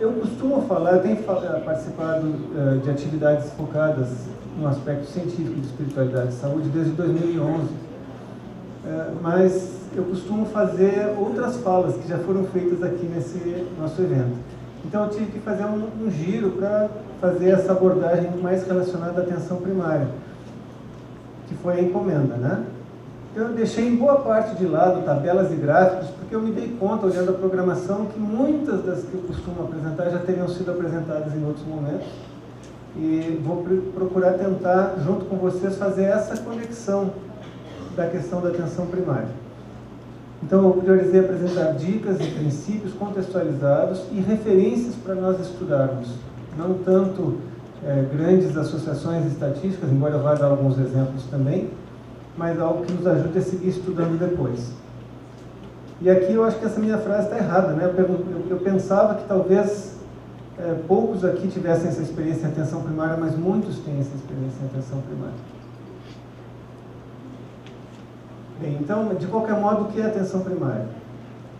Eu costumo falar, eu tenho participado de atividades focadas no aspecto científico de espiritualidade e saúde desde 2011, mas eu costumo fazer outras falas que já foram feitas aqui nesse nosso evento. Então eu tive que fazer um giro para fazer essa abordagem mais relacionada à atenção primária, que foi a encomenda, né? Eu deixei em boa parte de lado tabelas e gráficos, porque eu me dei conta, olhando a programação, que muitas das que eu costumo apresentar já teriam sido apresentadas em outros momentos. E vou procurar tentar, junto com vocês, fazer essa conexão da questão da atenção primária. Então, eu priorizei apresentar dicas e princípios contextualizados e referências para nós estudarmos. Não tanto grandes associações estatísticas, embora eu vá dar alguns exemplos também, mas algo que nos ajude a seguir estudando depois. E aqui eu acho que essa minha frase está errada, né? Eu pensava que talvez poucos aqui tivessem essa experiência em atenção primária, mas muitos têm essa experiência em atenção primária. Bem, então, de qualquer modo, o que é a atenção primária?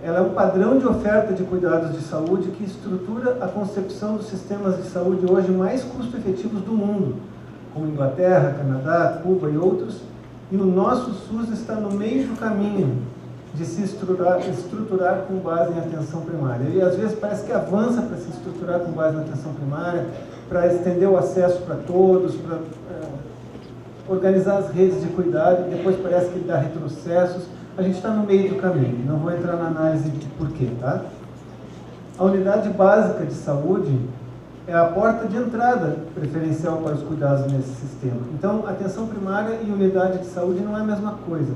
Ela é um padrão de oferta de cuidados de saúde que estrutura a concepção dos sistemas de saúde hoje mais custo-efetivos do mundo, como Inglaterra, Canadá, Cuba e outros. E o nosso SUS está no meio do caminho de se estruturar com base em atenção primária. E às vezes parece que avança para se estruturar com base na atenção primária, para estender o acesso para todos, para organizar as redes de cuidado, e depois parece que dá retrocessos. A gente está no meio do caminho, não vou entrar na análise de porquê, tá? A unidade básica de saúde é a porta de entrada preferencial para os cuidados nesse sistema. Então, atenção primária e unidade de saúde não é a mesma coisa.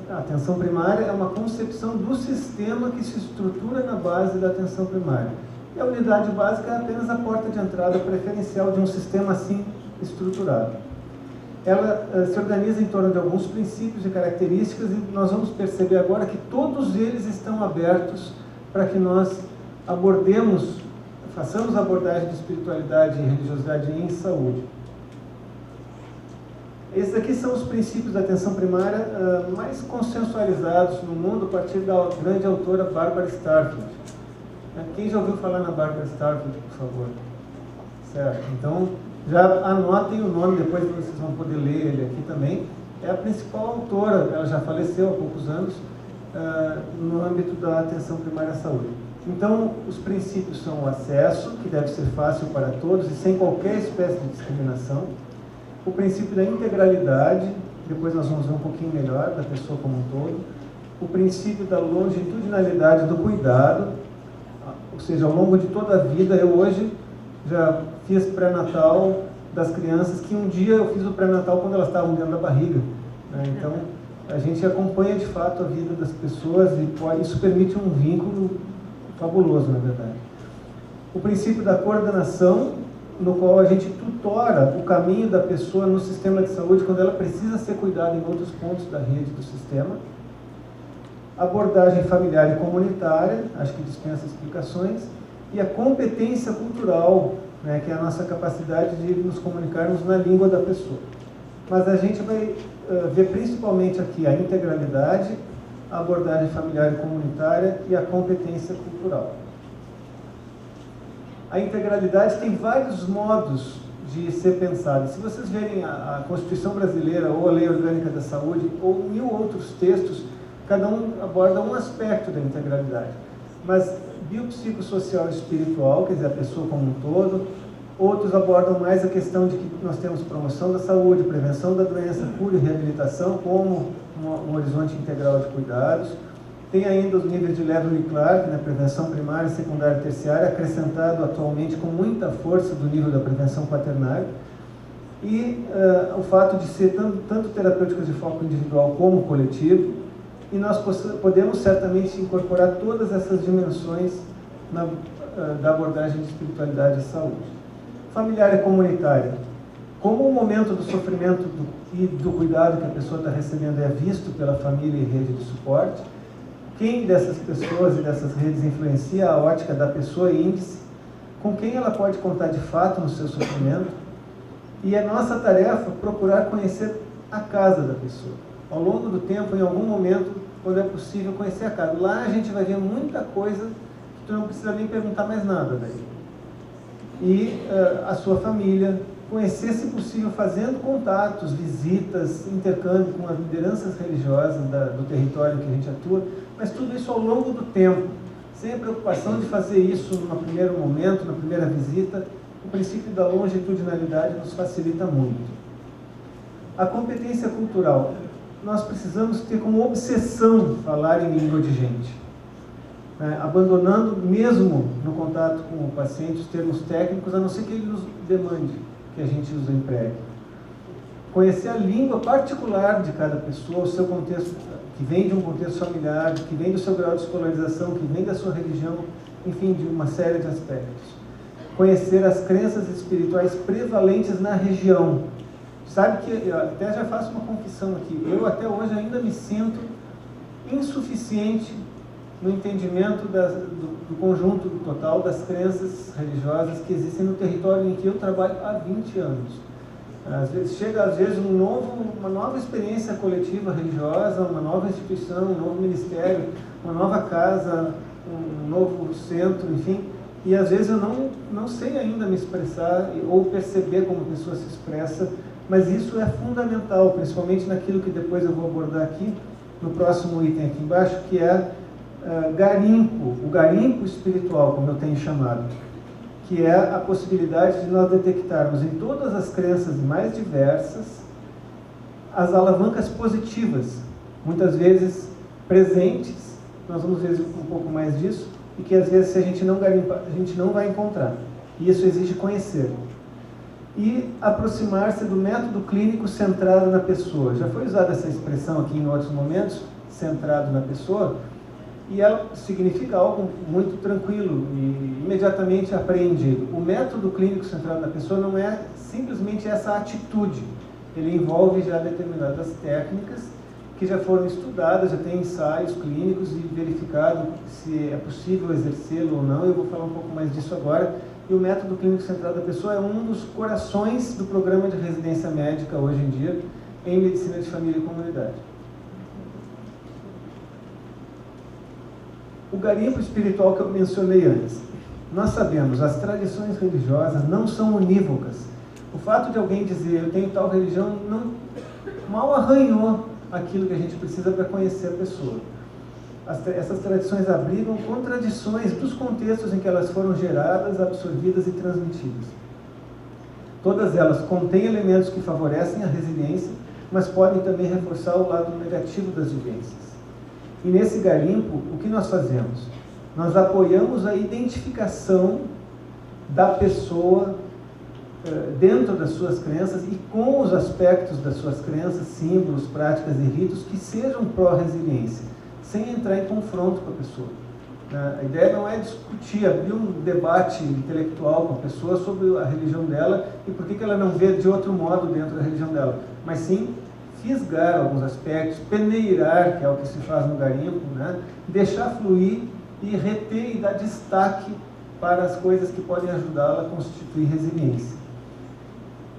A atenção primária é uma concepção do sistema que se estrutura na base da atenção primária. E a unidade básica é apenas a porta de entrada preferencial de um sistema assim estruturado. Ela se organiza em torno de alguns princípios e características, e nós vamos perceber agora que todos eles estão abertos para que nós façamos a abordagem de espiritualidade e religiosidade em saúde. Esses aqui são os princípios da atenção primária mais consensualizados no mundo a partir da grande autora Barbara Starfield. Quem já ouviu falar na Barbara Starfield, por favor? Certo, então já anotem o nome, depois vocês vão poder ler ele aqui também. É a principal autora, ela já faleceu há poucos anos, no âmbito da atenção primária à saúde. Então, os princípios são o acesso, que deve ser fácil para todos e sem qualquer espécie de discriminação. O princípio da integralidade, depois nós vamos ver um pouquinho melhor da pessoa como um todo. O princípio da longitudinalidade do cuidado, ou seja, ao longo de toda a vida. Eu hoje já fiz pré-natal das crianças, que um dia eu fiz o pré-natal quando elas estavam dentro da barriga, né? Então, a gente acompanha de fato a vida das pessoas e isso permite um vínculo fabuloso, na verdade. O princípio da coordenação, no qual a gente tutora o caminho da pessoa no sistema de saúde quando ela precisa ser cuidada em outros pontos da rede do sistema. Abordagem familiar e comunitária, acho que dispensa explicações. E a competência cultural, né, que é a nossa capacidade de nos comunicarmos na língua da pessoa. Mas a gente vai ver principalmente aqui a integralidade, a abordagem familiar e comunitária e a competência cultural. A integralidade tem vários modos de ser pensada. Se vocês verem a Constituição Brasileira ou a Lei Orgânica da Saúde ou 1000 outros textos, cada um aborda um aspecto da integralidade. Mas biopsicossocial e espiritual, quer dizer, a pessoa como um todo. Outros abordam mais a questão de que nós temos promoção da saúde, prevenção da doença, cura e reabilitação como um horizonte integral de cuidados. Tem ainda os níveis de Levin e Clark, né, prevenção primária, secundária e terciária, acrescentado atualmente com muita força do nível da prevenção quaternária. E o fato de ser tanto terapêuticas de foco individual como coletivo. E nós podemos certamente incorporar todas essas dimensões da abordagem de espiritualidade e saúde. Familiar e comunitária. Como o momento do sofrimento e do cuidado que a pessoa está recebendo é visto pela família e rede de suporte. quem dessas pessoas e dessas redes influencia a ótica da pessoa índice, com quem ela pode contar de fato no seu sofrimento, e é nossa tarefa procurar conhecer a casa da pessoa. Ao longo do tempo, em algum momento, quando é possível, conhecer a casa. Lá a gente vai ver muita coisa que tu não precisa nem perguntar mais nada daí. E a sua família, conhecer, se possível, fazendo contatos, visitas, intercâmbio com as lideranças religiosas do território que a gente atua, mas tudo isso ao longo do tempo, sem a preocupação de fazer isso no primeiro momento, na primeira visita. O princípio da longitudinalidade nos facilita muito. A competência cultural. Nós precisamos ter como obsessão falar em língua de gente, né? Abandonando mesmo no contato com o paciente os termos técnicos, a não ser que ele nos demande que a gente os empregue. Conhecer a língua particular de cada pessoa, o seu contexto, que vem de um contexto familiar, que vem do seu grau de escolarização, que vem da sua religião, enfim, de uma série de aspectos. Conhecer as crenças espirituais prevalentes na região. Sabe que, eu até já faço uma confissão aqui, eu até hoje ainda me sinto insuficiente no entendimento do conjunto total das crenças religiosas que existem no território em que eu trabalho há 20 anos. Às vezes chega uma nova experiência coletiva religiosa, uma nova instituição, um novo ministério, uma nova casa, um novo centro, enfim, e às vezes eu não sei ainda me expressar ou perceber como a pessoa se expressa, mas isso é fundamental, principalmente naquilo que depois eu vou abordar aqui, no próximo item aqui embaixo, que é garimpo, o garimpo espiritual, como eu tenho chamado, que é a possibilidade de nós detectarmos em todas as crenças mais diversas as alavancas positivas, muitas vezes presentes, nós vamos ver um pouco mais disso, e que às vezes se a gente não garimpar, a gente não vai encontrar. E isso exige conhecer. E aproximar-se do método clínico centrado na pessoa. Já foi usada essa expressão aqui em outros momentos, centrado na pessoa, e ela significa algo muito tranquilo e imediatamente apreendido. O método clínico centrado na pessoa não é simplesmente essa atitude. Ele envolve já determinadas técnicas que já foram estudadas, já tem ensaios clínicos e verificado se é possível exercê-lo ou não. Eu vou falar um pouco mais disso agora. E o método clínico centrado na pessoa é um dos corações do programa de residência médica hoje em dia em medicina de família e comunidade. O garimpo espiritual que eu mencionei antes. Nós sabemos, as tradições religiosas não são unívocas. O fato de alguém dizer, eu tenho tal religião, não mal arranhou aquilo que a gente precisa para conhecer a pessoa. Essas tradições abrigam contradições dos contextos em que elas foram geradas, absorvidas e transmitidas. Todas elas contêm elementos que favorecem a resiliência, mas podem também reforçar o lado negativo das vivências. E nesse garimpo, o que nós fazemos? Nós apoiamos a identificação da pessoa dentro das suas crenças e com os aspectos das suas crenças, símbolos, práticas e ritos que sejam pró-resiliência, sem entrar em confronto com a pessoa. A ideia não é discutir, abrir um debate intelectual com a pessoa sobre a religião dela e por que ela não vê de outro modo dentro da religião dela, mas sim fisgar alguns aspectos, peneirar, que é o que se faz no garimpo, né? Deixar fluir e reter e dar destaque para as coisas que podem ajudá-la a constituir resiliência.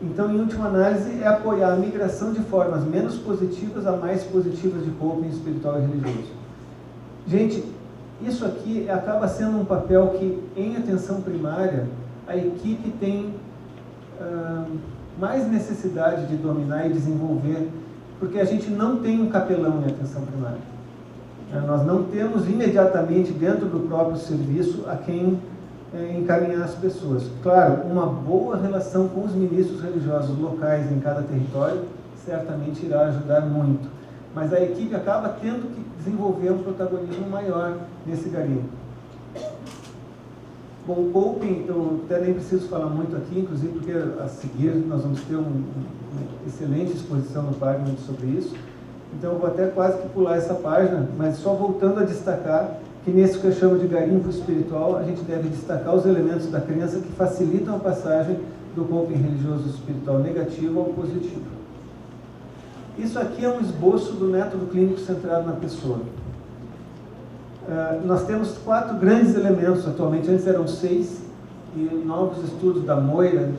Então, em última análise, é apoiar a migração de formas menos positivas a mais positivas de coping espiritual e religioso. Gente, isso aqui acaba sendo um papel que, em atenção primária, a equipe tem mais necessidade de dominar e desenvolver, porque a gente não tem um capelão em atenção primária. Nós não temos imediatamente dentro do próprio serviço a quem encaminhar as pessoas. Claro, uma boa relação com os ministros religiosos locais em cada território certamente irá ajudar muito, mas a equipe acaba tendo que desenvolver um protagonismo maior nesse garimpo. Bom, o coping, eu até nem preciso falar muito aqui, inclusive porque a seguir nós vamos ter uma excelente exposição no Parkman sobre isso, então eu vou até quase que pular essa página, mas só voltando a destacar que nesse que eu chamo de garimpo espiritual, a gente deve destacar os elementos da crença que facilitam a passagem do coping religioso espiritual negativo ao positivo. Isso aqui é um esboço do método clínico centrado na pessoa. Nós temos 4 grandes elementos atualmente, antes eram 6, e novos estudos da Moira,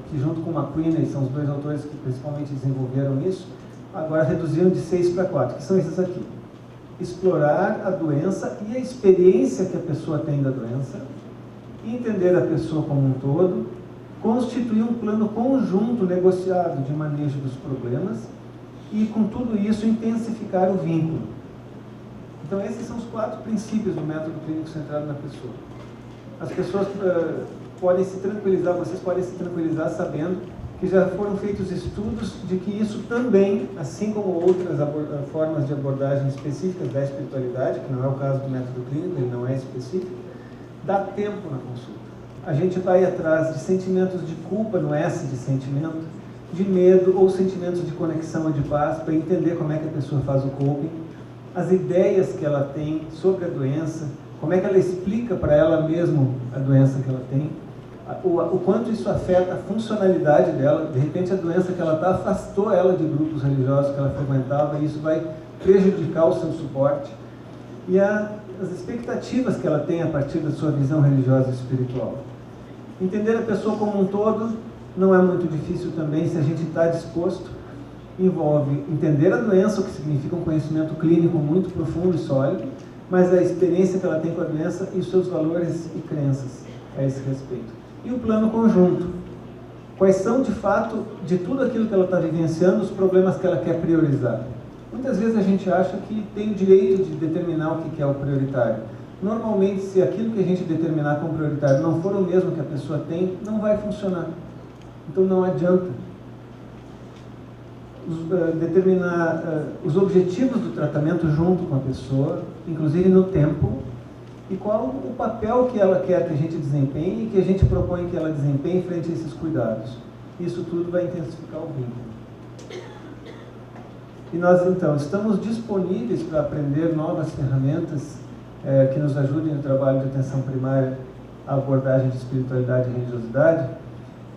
que junto com McQueen, são os 2 autores que principalmente desenvolveram isso, agora reduziram de 6 para 4, que são esses aqui. Explorar a doença e a experiência que a pessoa tem da doença, entender a pessoa como um todo, constituir um plano conjunto negociado de manejo dos problemas e, com tudo isso, intensificar o vínculo. Então, esses são os 4 princípios do método clínico centrado na pessoa. As pessoas podem se tranquilizar, vocês podem se tranquilizar sabendo que já foram feitos estudos de que isso também, assim como outras formas de abordagem específicas da espiritualidade, que não é o caso do método clínico, ele não é específico, dá tempo na consulta. A gente vai atrás de sentimentos de culpa no S de sentimento, de medo ou sentimentos de conexão ou de paz, para entender como é que a pessoa faz o coping, as ideias que ela tem sobre a doença, como é que ela explica para ela mesma a doença que ela tem, o quanto isso afeta a funcionalidade dela. De repente a doença que ela está afastou ela de grupos religiosos que ela frequentava, e isso vai prejudicar o seu suporte, e as expectativas que ela tem a partir da sua visão religiosa e espiritual. Entender a pessoa como um todo não é muito difícil também, se a gente está disposto. Envolve entender a doença, o que significa um conhecimento clínico muito profundo e sólido, mas a experiência que ela tem com a doença e os seus valores e crenças a esse respeito. E o plano conjunto. Quais são, de fato, de tudo aquilo que ela está vivenciando, os problemas que ela quer priorizar? Muitas vezes a gente acha que tem o direito de determinar o que é o prioritário. Normalmente, se aquilo que a gente determinar como prioritário não for o mesmo que a pessoa tem, não vai funcionar. Então não adianta. Determinar os objetivos do tratamento junto com a pessoa, inclusive no tempo, e qual o papel que ela quer que a gente desempenhe e que a gente propõe que ela desempenhe frente a esses cuidados. Isso tudo vai intensificar o vínculo. E nós, então, estamos disponíveis para aprender novas ferramentas que nos ajudem no trabalho de atenção primária, a abordagem de espiritualidade e religiosidade.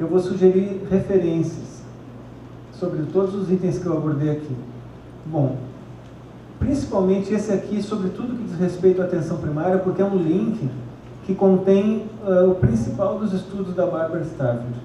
Eu vou sugerir referências sobre todos os itens que eu abordei aqui. Bom, principalmente esse aqui, sobre tudo que diz respeito à atenção primária, porque é um link que contém o principal dos estudos da Barbara Starfield.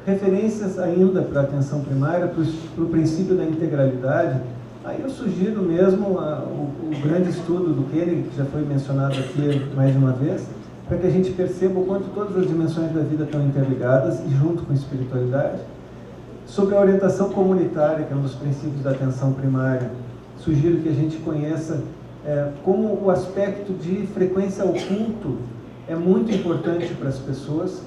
Referências ainda para a atenção primária, para o princípio da integralidade. Aí eu sugiro mesmo o grande estudo do Koenig, que já foi mencionado aqui mais de uma vez, para que a gente perceba o quanto todas as dimensões da vida estão interligadas e junto com a espiritualidade. Sobre a orientação comunitária, que é um dos princípios da atenção primária, sugiro que a gente conheça como o aspecto de frequência ao culto é muito importante para as pessoas,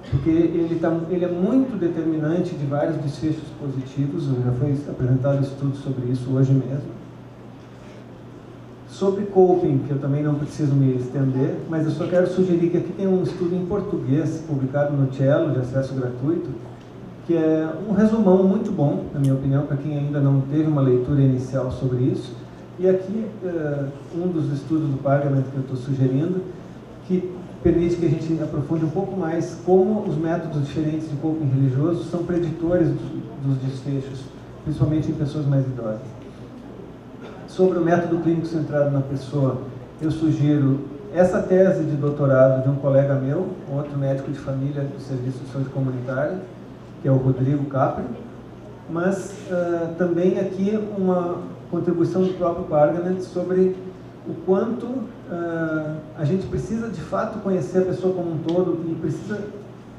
porque ele é muito determinante de vários desfechos positivos. Já foi apresentado estudo sobre isso hoje mesmo. Sobre coping, que eu também não preciso me estender, mas eu só quero sugerir que aqui tem um estudo em português, publicado no Cielo, de acesso gratuito, que é um resumão muito bom, na minha opinião, para quem ainda não teve uma leitura inicial sobre isso. E aqui, um dos estudos do Pargament que eu estou sugerindo, que permite que a gente aprofunde um pouco mais como os métodos diferentes de coping religioso são preditores dos desfechos, principalmente em pessoas mais idosas. Sobre o método clínico centrado na pessoa, eu sugiro essa tese de doutorado de um colega meu, outro médico de família do Serviço de Saúde Comunitária, que é o Rodrigo Capri, mas também aqui uma contribuição do próprio Pargament sobre o quanto a gente precisa de fato conhecer a pessoa como um todo e precisa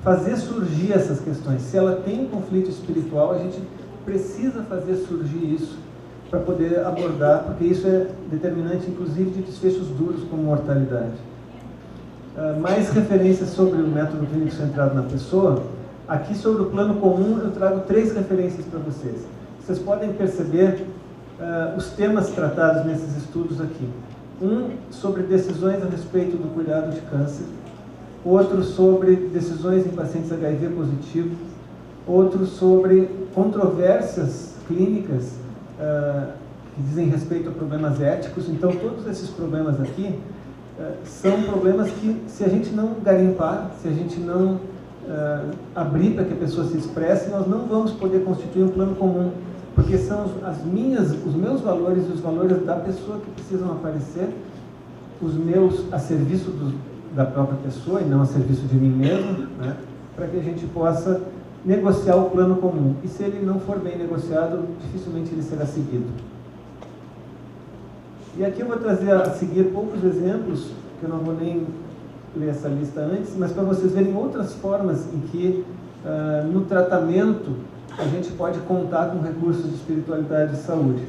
fazer surgir essas questões. Se ela tem um conflito espiritual, a gente precisa fazer surgir isso para poder abordar, porque isso é determinante inclusive de desfechos duros como mortalidade. Mais referências sobre o método clínico centrado na pessoa. Aqui sobre o plano comum eu trago 3 referências para vocês. Vocês podem perceber os temas tratados nesses estudos aqui. Um sobre decisões a respeito do cuidado de câncer, outro sobre decisões em pacientes HIV positivo, outro sobre controvérsias clínicas que dizem respeito a problemas éticos. Então todos esses problemas aqui são problemas que, se a gente não garimpar, se a gente não abrir para que a pessoa se expresse, nós não vamos poder constituir um plano comum, porque são os meus valores e os valores da pessoa que precisam aparecer, os meus a serviço da própria pessoa e não a serviço de mim mesmo, né? Para que a gente possa negociar o plano comum. E se ele não for bem negociado, dificilmente ele será seguido. E aqui eu vou trazer a seguir poucos exemplos, que eu não vou nem ler essa lista antes, mas para vocês verem outras formas em que no tratamento a gente pode contar com recursos de espiritualidade e saúde.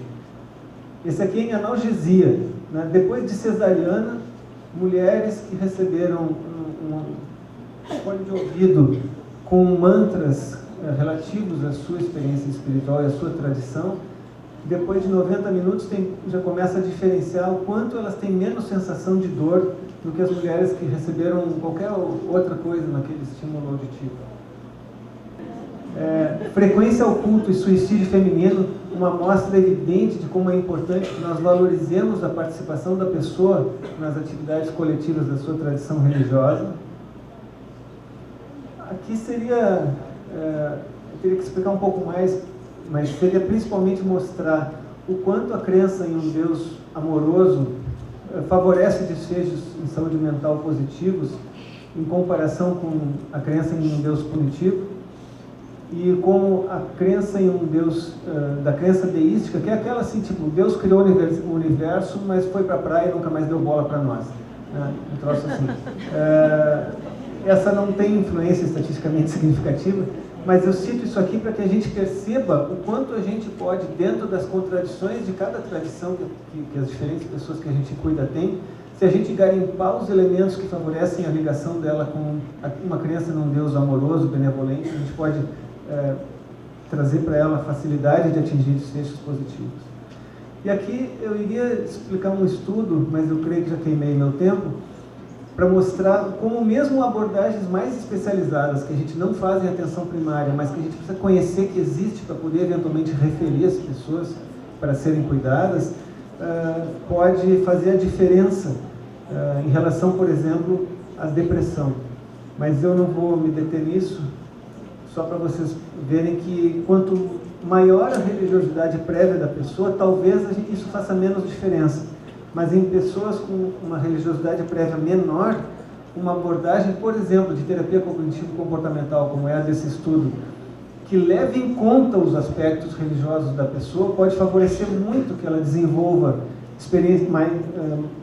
Esse aqui é em analgesia, né? Depois de cesariana, mulheres que receberam um fone de ouvido com mantras relativos à sua experiência espiritual e à sua tradição, depois de 90 minutos já começa a diferenciar o quanto elas têm menos sensação de dor do que as mulheres que receberam qualquer outra coisa naquele estímulo auditivo. Frequência ao culto e suicídio feminino, uma amostra evidente de como é importante que nós valorizemos a participação da pessoa nas atividades coletivas da sua tradição religiosa. Aqui seria, eu teria que explicar um pouco mais, mas seria principalmente mostrar o quanto a crença em um Deus amoroso favorece desfechos em saúde mental positivos em comparação com a crença em um Deus punitivo, e como a crença em um Deus, da crença deística, que é aquela assim, tipo, Deus criou o universo, mas foi para a praia e nunca mais deu bola para nós. Um troço assim. Essa não tem influência estatisticamente significativa, mas eu cito isso aqui para que a gente perceba o quanto a gente pode, dentro das contradições de cada tradição que as diferentes pessoas que a gente cuida têm, se a gente garimpar os elementos que favorecem a ligação dela com uma crença num Deus amoroso, benevolente, a gente pode trazer para ela a facilidade de atingir desfechos positivos. E aqui eu iria explicar um estudo, mas eu creio que já queimei meu tempo, para mostrar como mesmo abordagens mais especializadas, que a gente não faz em atenção primária, mas que a gente precisa conhecer que existe para poder eventualmente referir as pessoas para serem cuidadas, pode fazer a diferença em relação, por exemplo, à depressão. Mas eu não vou me deter nisso, só para vocês verem que quanto maior a religiosidade prévia da pessoa, talvez isso faça menos diferença. Mas em pessoas com uma religiosidade prévia menor, uma abordagem, por exemplo, de terapia cognitivo-comportamental, como é a desse estudo, que leve em conta os aspectos religiosos da pessoa, pode favorecer muito que ela desenvolva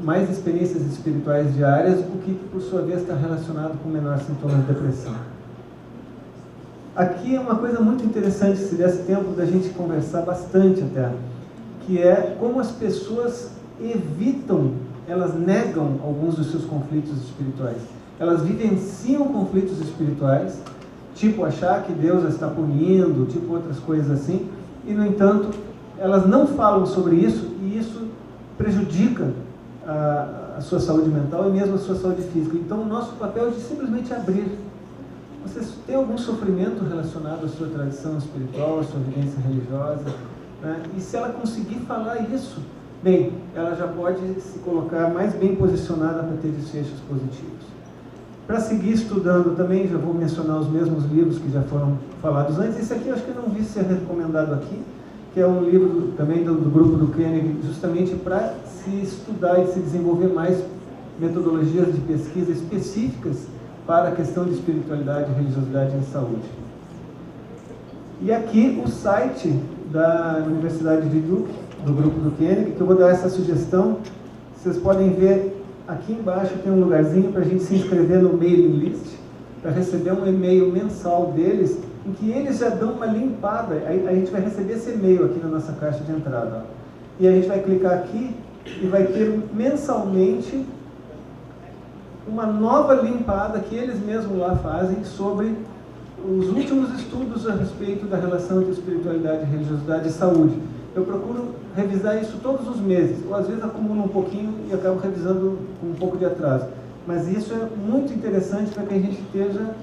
mais experiências espirituais diárias, o que, por sua vez, está relacionado com menores sintomas de depressão. Aqui é uma coisa muito interessante, se desse tempo da gente conversar bastante até, que é como as pessoas evitam, elas negam alguns dos seus conflitos espirituais. Elas vivenciam conflitos espirituais, tipo achar que Deus a está punindo, tipo outras coisas assim, e no entanto, elas não falam sobre isso, e isso prejudica a sua saúde mental e mesmo a sua saúde física. Então, o nosso papel é de simplesmente abrir. Vocês têm algum sofrimento relacionado à sua tradição espiritual, à sua vivência religiosa, né? E se ela conseguir falar isso, bem, ela já pode se colocar mais bem posicionada para ter desfechos positivos. Para seguir estudando também, já vou mencionar os mesmos livros que já foram falados antes. Esse aqui eu acho que eu não vi ser recomendado aqui, que é um livro também do grupo do Koenig, justamente para se estudar e se desenvolver mais metodologias de pesquisa específicas para a questão de espiritualidade, religiosidade e saúde. E aqui o site da Universidade de Duke, do grupo do Koenig, que eu vou dar essa sugestão. Vocês podem ver, aqui embaixo tem um lugarzinho para a gente se inscrever no mailing list, para receber um e-mail mensal deles, em que eles já dão uma limpada. A gente vai receber esse e-mail aqui na nossa caixa de entrada. Ó. E a gente vai clicar aqui e vai ter mensalmente uma nova limpada que eles mesmos lá fazem sobre os últimos estudos a respeito da relação entre espiritualidade, religiosidade e saúde. Eu procuro revisar isso todos os meses, ou às vezes acumulo um pouquinho e acabo revisando com um pouco de atraso. Mas isso é muito interessante para que a gente esteja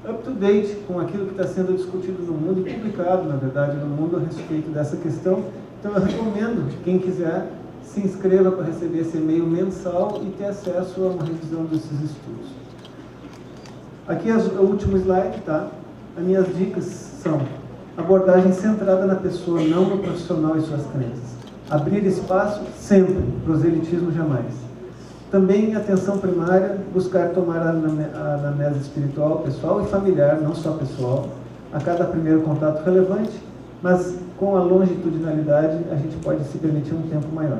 up to date com aquilo que está sendo discutido no mundo e publicado, na verdade, no mundo a respeito dessa questão. Então eu recomendo que quem quiser se inscreva para receber esse e-mail mensal e ter acesso a uma revisão desses estudos. Aqui é o último slide, tá? As minhas dicas são: Abordagem centrada na pessoa, não no profissional e suas crenças. Abrir espaço sempre, proselitismo jamais. Também atenção primária, buscar tomar a anamnese espiritual, pessoal e familiar, não só pessoal, a cada primeiro contato relevante, mas com a longitudinalidade a gente pode se permitir um tempo maior.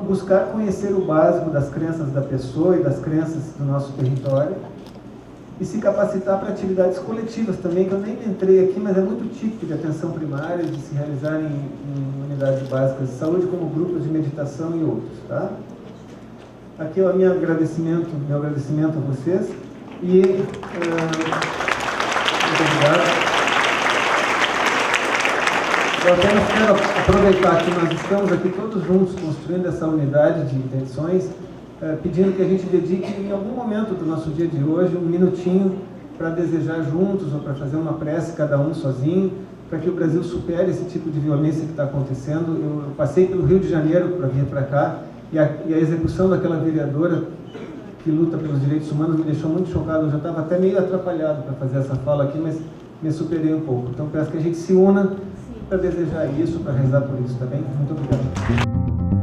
Buscar conhecer o básico das crenças da pessoa e das crenças do nosso território e se capacitar para atividades coletivas também, que eu nem entrei aqui, mas é muito típico de atenção primária, de se realizar em unidades básicas de saúde, como grupos de meditação e outros, tá? Aqui é o meu agradecimento a vocês e muito obrigado. Eu apenas quero aproveitar que nós estamos aqui todos juntos construindo essa unidade de intenções, pedindo que a gente dedique em algum momento do nosso dia de hoje um minutinho para desejar juntos ou para fazer uma prece cada um sozinho, para que o Brasil supere esse tipo de violência que está acontecendo. Eu passei pelo Rio de Janeiro para vir para cá e a execução daquela vereadora que luta pelos direitos humanos me deixou muito chocado. Eu já estava até meio atrapalhado para fazer essa fala aqui, mas me superei um pouco. Então peço que a gente se una para desejar isso, para rezar por isso, tá bem? Muito obrigado.